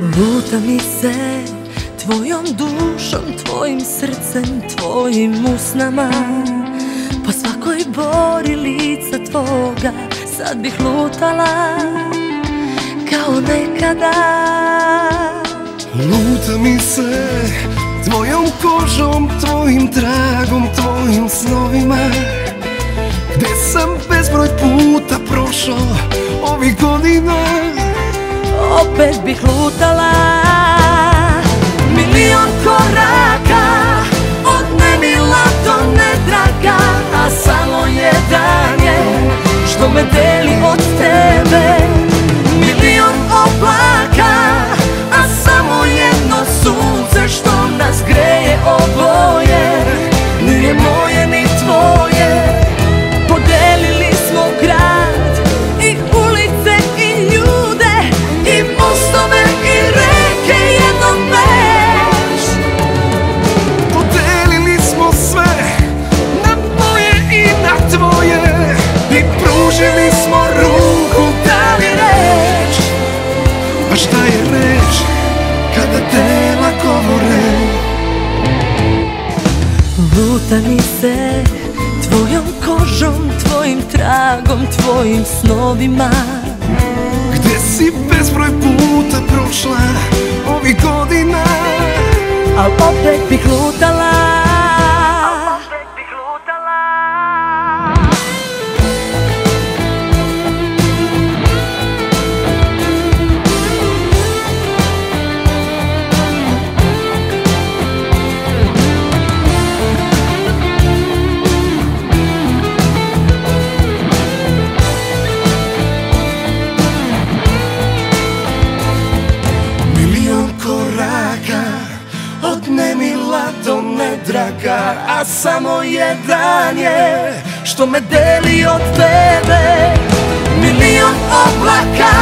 Luta mi se tvojom dušom, tvojim srcem, tvojim usnama. Po svakoj bori lica tvoga sad bih lutala kao nekada. Luta mi se tvojom kožom, tvojim tragom, tvojim snovima, gde sam bezbroj puta prošao ovih godina. Opet bih lutala milion koraka, od nemila do nedraga, a samo jedan je što me deli od tebe. Milion oblaka, a samo jedno sunce što nas greje oboje. Nije moje ni tvoje, podelili smo grad i ulice i ljude i mostove i reke, jedno već. Podelili smo sve na moje i na tvoje i pružili smo ruku, dali reč. A šta je reč kada tela govore? Luta mi se tvojom kožom, tvojim tragom, tvojim snovima, gde si bezbroj puta prošla ovih godina. al opet bih lutala. Od nemila do nedraga, a samo jedan je što me deli od tebe. Milion oblaka,